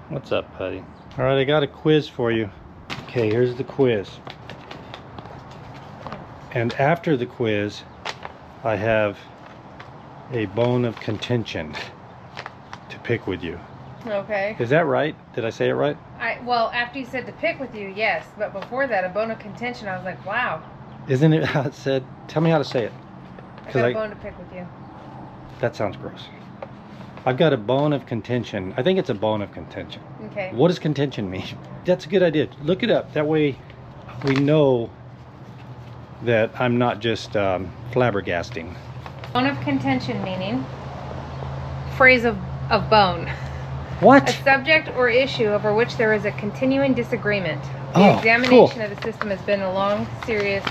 What's up, Puddy? All right, I got a quiz for you. Okay, here's the quiz. And after the quiz, I have a bone of contention to pick with you. Okay. Is that right? Did I say it right? Well, after you said to pick with you, yes. But before that, a bone of contention, I was like, wow. Isn't it how it said? Tell me how to say it. I got a bone to pick with you. That sounds gross. I've got a bone of contention. I think it's a bone of contention. Okay. What does contention mean? That's a good idea. Look it up. That way we know that I'm not just flabbergasting. Bone of contention meaning phrase of bone. What? A subject or issue over which there is a continuing disagreement. The Oh, examination cool. of the system has been a long, serious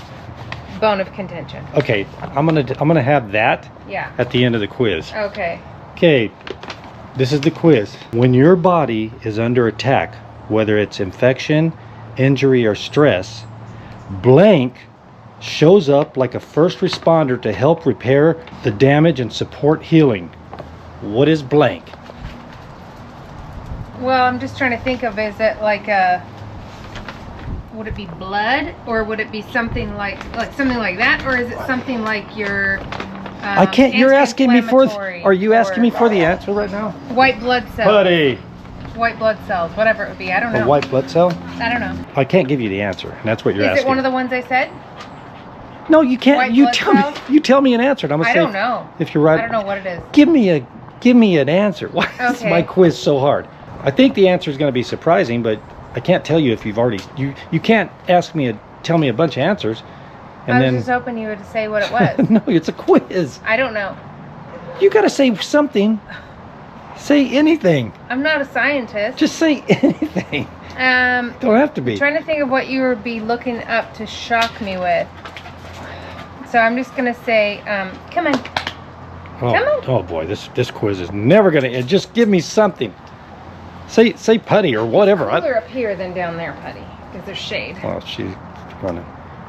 bone of contention. Okay, I'm gonna have that Yeah. at the end of the quiz. Okay. Okay, this is the quiz. When your body is under attack, whether it's infection, injury, or stress, blank shows up like a first responder to help repair the damage and support healing. What is blank? Well, I'm just trying to think of, is it like a, would it be blood, or would it be something like something like that, or is it something like your I can't. You're asking me for. anti-inflammatory, Are you asking me or for the answer right now? white blood cells? Puddy. White blood cells, whatever it would be. I don't know. A white blood cell? I don't know. I can't give you the answer, and that's what you're Is asking. it one of the ones I said? No, you can't. White You blood tell me. cells? You tell me an answer, and I'm gonna I say don't know. if you're right. I don't know what it is. Give me an answer. Why is Okay. my quiz so hard? I think the answer is going to be surprising, but I can't tell you if you've already. You can't ask me tell me a bunch of answers, and I was then just hoping you would say what it was. no, it's a quiz. I don't know. You got to say something. Say anything. I'm not a scientist. Just say anything. Don't have to be. I'm trying to think of what you would be looking up to shock me with. So I'm just gonna say, come on. Oh, Come on. oh boy, this quiz is never gonna. Just give me something. Say Puddy or whatever. It's cooler up here than down there, Puddy, because there's shade. Oh, she's running.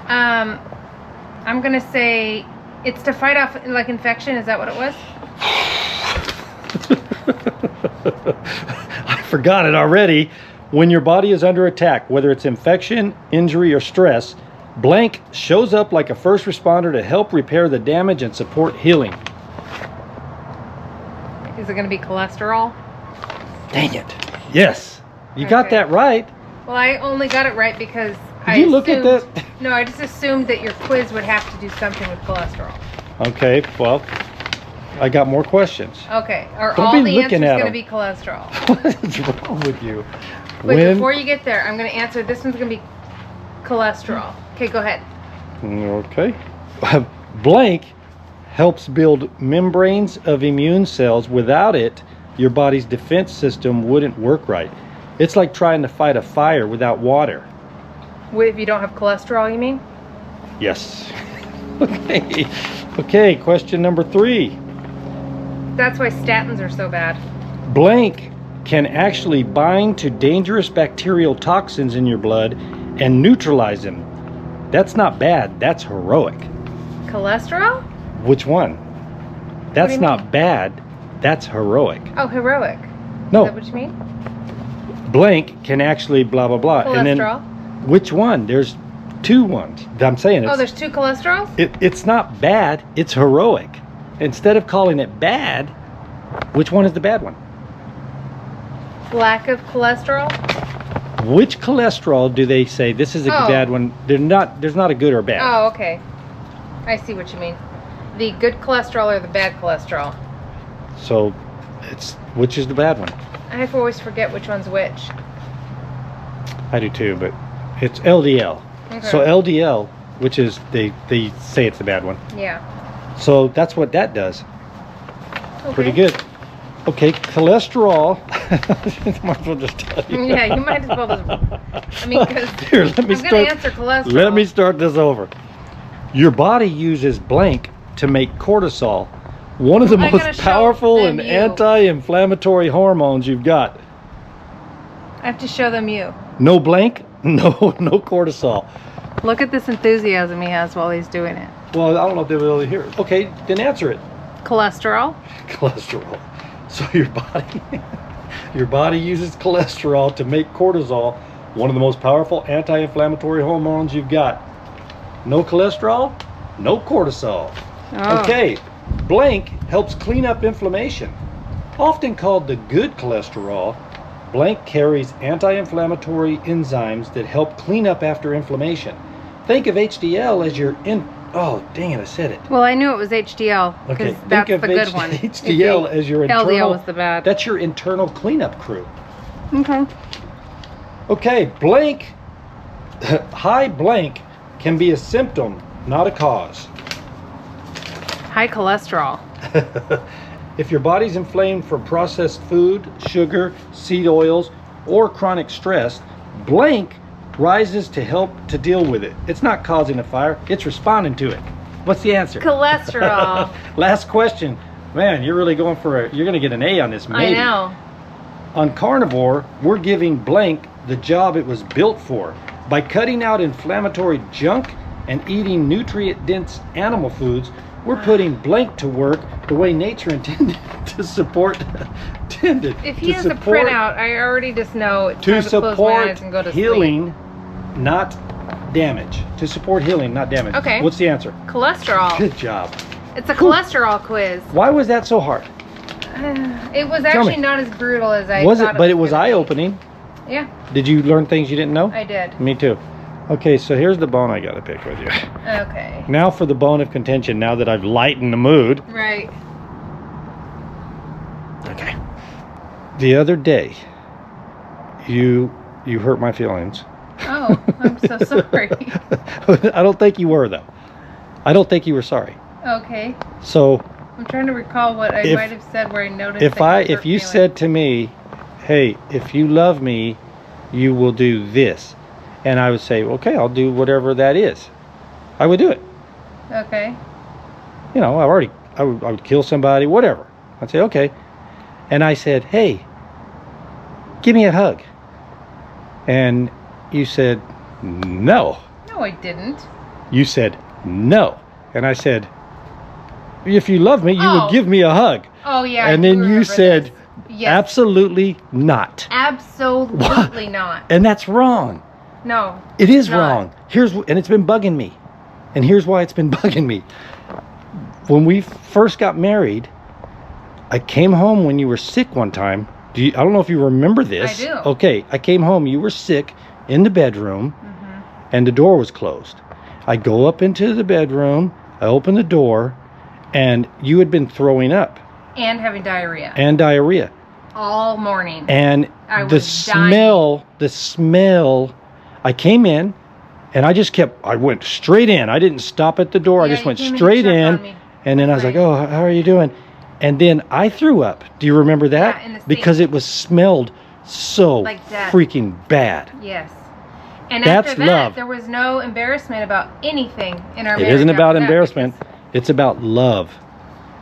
I'm gonna say it's to fight off like infection. Is that what it was? I forgot it already. When your body is under attack, whether it's infection, injury, or stress, blank shows up like a first responder to help repair the damage and support healing. Is it gonna be cholesterol? Dang it. Yes. You got Okay. that right. Well, I only got it right because Did you look at that? No, I just assumed that your quiz would have to do something with cholesterol. Okay, well, I got more questions. Okay, are Don't all be the looking answers at going to them. be cholesterol? What is wrong with you? But before you get there, I'm going to answer, this one's going to be cholesterol. Okay, go ahead. Okay. Blank helps build membranes of immune cells. Without it, your body's defense system wouldn't work right. It's like trying to fight a fire without water. If you don't have cholesterol, you mean? Yes. Okay. Okay, question number 3. That's why statins are so bad. Blank can actually bind to dangerous bacterial toxins in your blood and neutralize them. That's not bad, that's heroic. Cholesterol? Which one? That's do you not mean? bad, that's heroic. Oh, heroic. No, Is that what you mean? blank can actually blah blah blah. Cholesterol. And then which one? There's 2 ones. I'm saying Oh, there's 2 cholesterols? it's not bad, it's heroic. Instead of calling it bad, which one is the bad one? Lack of cholesterol? Which cholesterol do they say this is a Oh. bad one? There's not a good or bad. Oh, okay. I see what you mean. The good cholesterol or the bad cholesterol? So which is the bad one? I always forget which one's which. I do too, but it's LDL. Okay. So LDL, which is they say it's the bad one. Yeah. So that's what that does. Okay. Pretty good. Okay, cholesterol. Might as well just tell you. Yeah, you might as well just. I mean, because Here, let me I'm start. going to answer cholesterol. Let me start this over. Your body uses blank to make cortisol, one of the I gotta most show powerful them and you. anti-inflammatory hormones you've got. I have to show them you. No blank, no cortisol. Look at this enthusiasm he has while he's doing it. Well, I don't know if they'll be able to hear it. Okay, then answer it. Cholesterol. Cholesterol. So your body, Your body uses cholesterol to make cortisol, one of the most powerful anti-inflammatory hormones you've got. No cholesterol, no cortisol. Oh. Okay, blank helps clean up inflammation. Often called the good cholesterol, blank carries anti-inflammatory enzymes that help clean up after inflammation. Think of HDL as your oh, dang it, I said it. Well, I knew it was HDL because Okay, that's think the of good one. HDL as your internal. LDL was the bad. That's your internal cleanup crew. Okay. Okay, blank, high blank can be a symptom, not a cause. High cholesterol. If your body's inflamed from processed food, sugar, seed oils, or chronic stress, blank rises to help to deal with it. It's not causing a fire, it's responding to it. What's the answer? Cholesterol. Last question. Man, you're really going for you're going to get an A on this, maybe. I know. On carnivore, we're giving blank the job it was built for. By cutting out inflammatory junk and eating nutrient-dense animal foods, we're putting blank to work the way nature intended to support. If he has a printout, I already just know it's time to close my support eyes and go to healing, not damage. To support healing, not damage. Okay. What's the answer? sleep. Cholesterol. Good job. It's a cholesterol quiz. Why was that so hard? It was Tell actually me. not as brutal as I Was thought it? But it was gonna be. eye-opening. Yeah, Did you learn things you didn't know? I did. Me too. Okay, so here's the bone I gotta pick with you. Okay. Now for the bone of contention. Now that I've lightened the mood. Right. Okay. The other day, you hurt my feelings. Oh, I'm so sorry. I don't think you were though. I don't think you were sorry. Okay. So I'm trying to recall what I If- might have said where I noticed. if you said to me, "Hey, if you love me, you will do this," and I would say, "Okay, I'll do whatever that is," I would do it. Okay. You know, I would kill somebody, whatever. I'd say, "Okay," and I said, "Hey, give me a hug," and you said, "No." No, I didn't. You said, "No," and I said, "If you love me, you Oh. would give me a hug." Oh yeah. And I then do you remember said, this. Yes. "Absolutely not." Absolutely not. And that's wrong. No. It is not. wrong. And it's been bugging me. And here's why it's been bugging me. When we first got married, I came home when you were sick one time. I don't know if you remember this. I do. Okay, I came home, you were sick in the bedroom, and the door was closed. I go up into the bedroom, I open the door, and you had been throwing up And having diarrhea and diarrhea. all morning. And I the was dying. smell, I came in and I went straight in. I didn't stop at the door. I Yeah, just you went came in to straight check in. on me. And then I was like, Right. "Oh, how are you doing?" And then I threw up. Do you remember that? Yeah, in the sink. Because it was smelled so Like death. freaking bad. Yes. And That's after that, love. there was no embarrassment about anything in our It marriage. isn't about after that embarrassment. because- It's about love.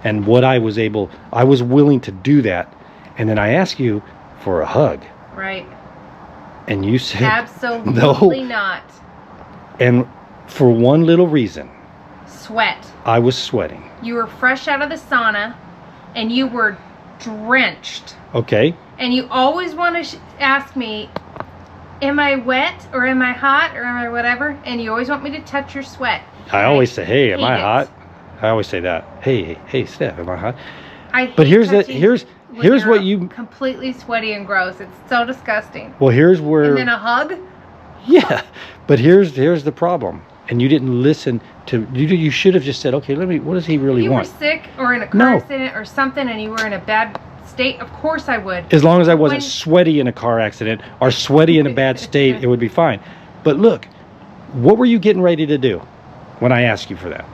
And what I was willing to do that. And then I asked you for a hug. Right. And you said, Absolutely not. and for one little reason, Sweat. I was sweating. You were fresh out of the sauna, and you were drenched. Okay. And you always want to ask me, am I wet or am I hot or am I whatever? And you always want me to touch your sweat. I always say, "Hey, am I hate it. hot?" I always say that. Hey, Steph, am I hot? I hate But here's touching when here's you're what you completely sweaty and gross. It's so disgusting. well, here's where And then a hug? yeah. But here's the problem. And you didn't listen to you should have just said, "Okay, what does he really You want?" were sick or in a car No. accident or something and you were in a bad state, of course I would. As long as I wasn't When- sweaty in a car accident or sweaty in a bad state, it would be fine. But look, what were you getting ready to do when I asked you for that?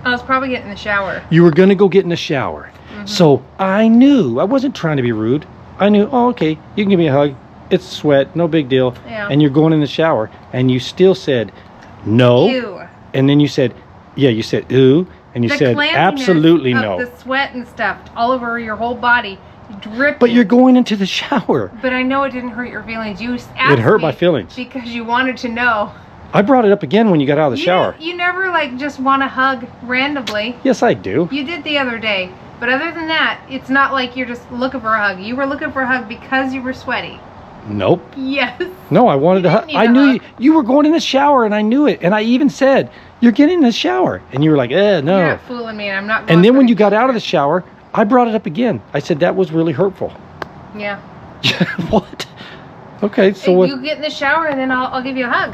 I was probably getting in the shower. You were going to go get in the shower. So I knew, I wasn't trying to be rude. I knew, "Oh, okay, you can give me a hug. It's sweat, no big deal." Yeah. And you're going in the shower and you still said, "No." Ew. And then you said, you said, "Ooh." And you The said, cleanliness "Absolutely of no." the sweat and stuff all over your whole body, dripping. But you're going into the shower. But I know it didn't hurt your feelings. You asked It hurt me my feelings. because you wanted to know. I brought it up again when you got out of the shower. You never like just want to hug randomly. Yes, I do. You did the other day. But other than that, it's not like you're just looking for a hug. You were looking for a hug because you were sweaty. Nope. Yes. No, I wanted to hug. I knew you were going in the shower, and I knew it. And I even said, "You're getting in the shower," and you were like, no. You're not fooling me. I'm not. And then when you got out of the shower, I brought it up again. I said that was really hurtful. Yeah. What? Okay, so hey, what? You get in the shower, and then I'll give you a hug.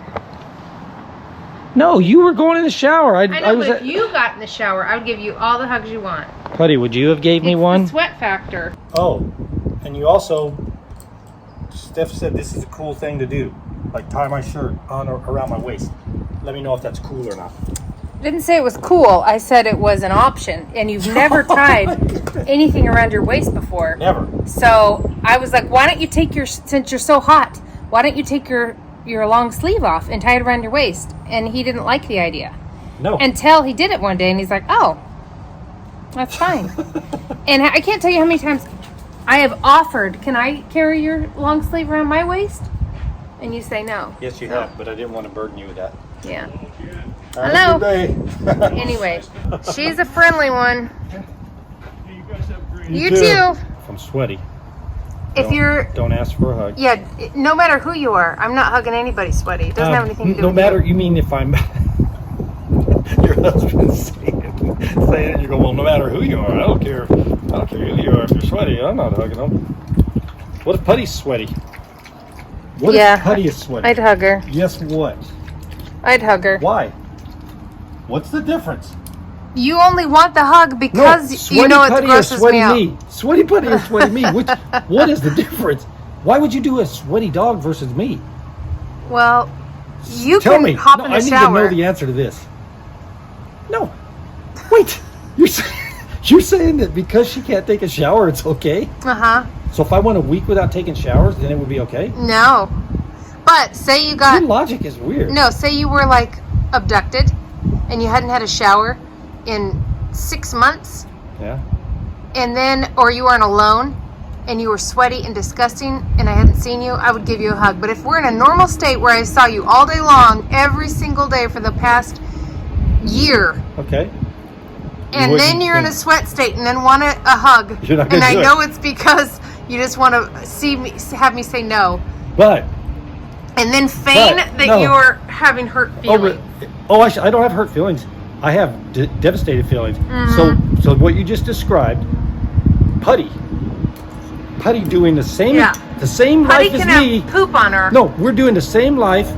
No, you were going in the shower. I know, but if you got in the shower, I would give you all the hugs you want. Puddy, would you have gave me one? It's the sweat factor. Oh, and you also, Steph said this is a cool thing to do. Like tie my shirt on or around my waist. Let me know if that's cool or not. I didn't say it was cool. I said it was an option. And you've never tied anything around your waist before. Never. So I was like, why don't you take since you're so hot, why don't you take your long sleeve off and tie it around your waist? And he didn't like the idea. No. Until he did it one day and he's like, oh, that's fine. And I can't tell you how many times I have offered, can I carry your long sleeve around my waist? And you say no. Yes, you have, but I didn't want to burden you with that. Yeah. Hello. Anyway, she's a friendly one. You guys have great. You too. If I'm sweaty. Don't ask for a hug. Yeah, no matter who you are, I'm not hugging anybody sweaty. It doesn't have anything to do with No matter, you mean if I'm your husband's saying it, you go, well, no matter who you are, I don't care who you are. If you're sweaty, I'm not hugging them. What if Puddy's sweaty? What if Puddy is sweaty? I'd hug her. Guess what? I'd hug her. Why? What's the difference? You only want the hug because you know it grosses me out. Sweaty Puddy or sweaty me? What is the difference? Why would you do a sweaty dog versus me? Well, you Tell can me. hop in the shower. I need to know the answer to this. No. Wait. You're saying that because she can't take a shower, it's okay? Uh-huh. So if I went a week without taking showers, then it would be okay? No. But say you got... Your logic is weird. No, say you were like abducted and you hadn't had a shower in 6 months. Yeah. And then, or you weren't alone and you were sweaty and disgusting and I hadn't seen you, I would give you a hug. But if we're in a normal state where I saw you all day long, every single day for the past year. Okay. And then you're in a sweat state and then want a hug. You're not gonna and do I it. know it's because you just want to have me say no. But. And then feign that you're having hurt feelings. I don't have hurt feelings. I have devastated feelings. Mm-hmm. So what you just described, Puddy doing the same life as me. Puddy can have poop on her. No, we're doing the same life.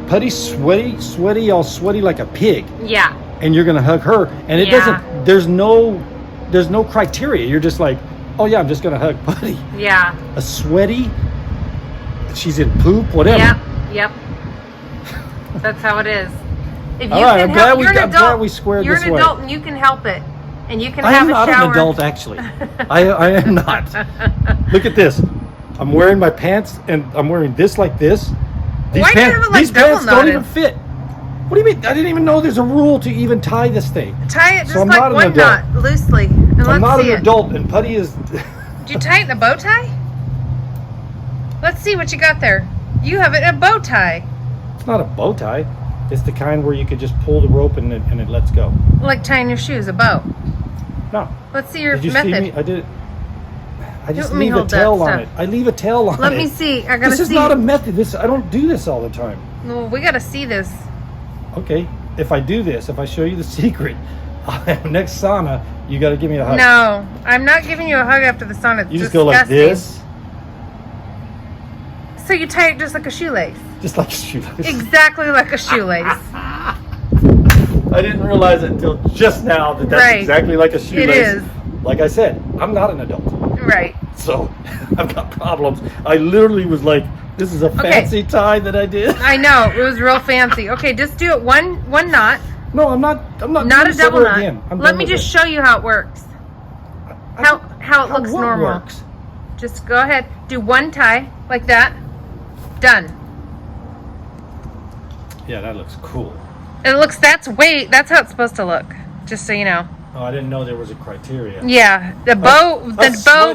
Puddy's sweaty, all sweaty like a pig. Yeah. And you're gonna hug her, and it doesn't. There's no criteria. You're just like, oh yeah, I'm just gonna hug Puddy. Yeah. A sweaty. She's in poop, whatever. Yep. That's how it is. If you all right, can I'm glad we squared this way. You're an adult and you can help it. And you can I have am a not shower. an adult, actually. I am not. Look at this. I'm wearing my pants, and I'm wearing this like this. These Why do you have it like these pants double don't even fit. What do you mean? I didn't even know there's a rule to even tie this thing. Tie it just so I'm like not one an adult. knot, loosely. And I'm not let's see an adult, and Puddy is... Did you tie it in a bow tie? Let's see what you got there. You have it in a bow tie. It's not a bow tie. It's the kind where you could just pull the rope and it lets go. Like tying your shoes, a bow. No. Let's see your Did you method. see me? I did. I just leave a tail on it. I leave a tail on it. Let me see. I gotta see. This is not a method. I don't do this all the time. Well, we gotta see this. Okay. If I do this, if I show you the secret, next sauna, you got to give me a hug. No, I'm not giving you a hug after the sauna. It's you just disgusting. go like this. So you tie it just like a shoelace. Just like a shoelace. Exactly like a shoelace. I didn't realize it until just now that's exactly like a shoelace. It is. Like I said, I'm not an adult. Right. So I've got problems. I literally was like, this is a fancy tie that I did. I know. It was real fancy. Okay, just do it one knot. No, I'm not Not a double knot. Again. Let me just show you how it works. How it looks normal. Works? Just go ahead. Do one tie like that. Done. Yeah, that looks cool. It looks that's how it's supposed to look. Just so you know. Oh, I didn't know there was a criteria. Yeah, the bow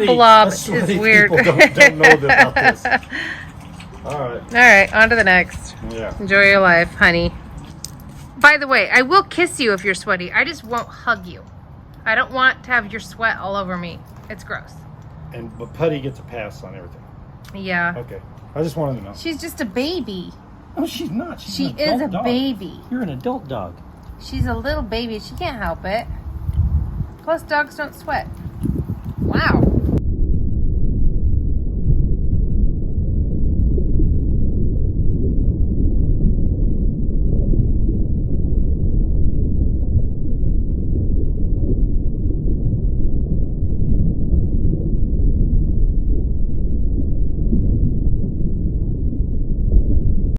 blob is weird. People don't know about this. All right, on to the next. Yeah. Enjoy your life, honey. By the way, I will kiss you if you're sweaty. I just won't hug you. I don't want to have your sweat all over me. It's gross. But Puddy gets a pass on everything. Yeah. Okay. I just wanted to know. She's just a baby. No, she's not. She's She an is adult a dog. baby. You're an adult dog. She's a little baby. She can't help it. Plus, dogs don't sweat. Wow.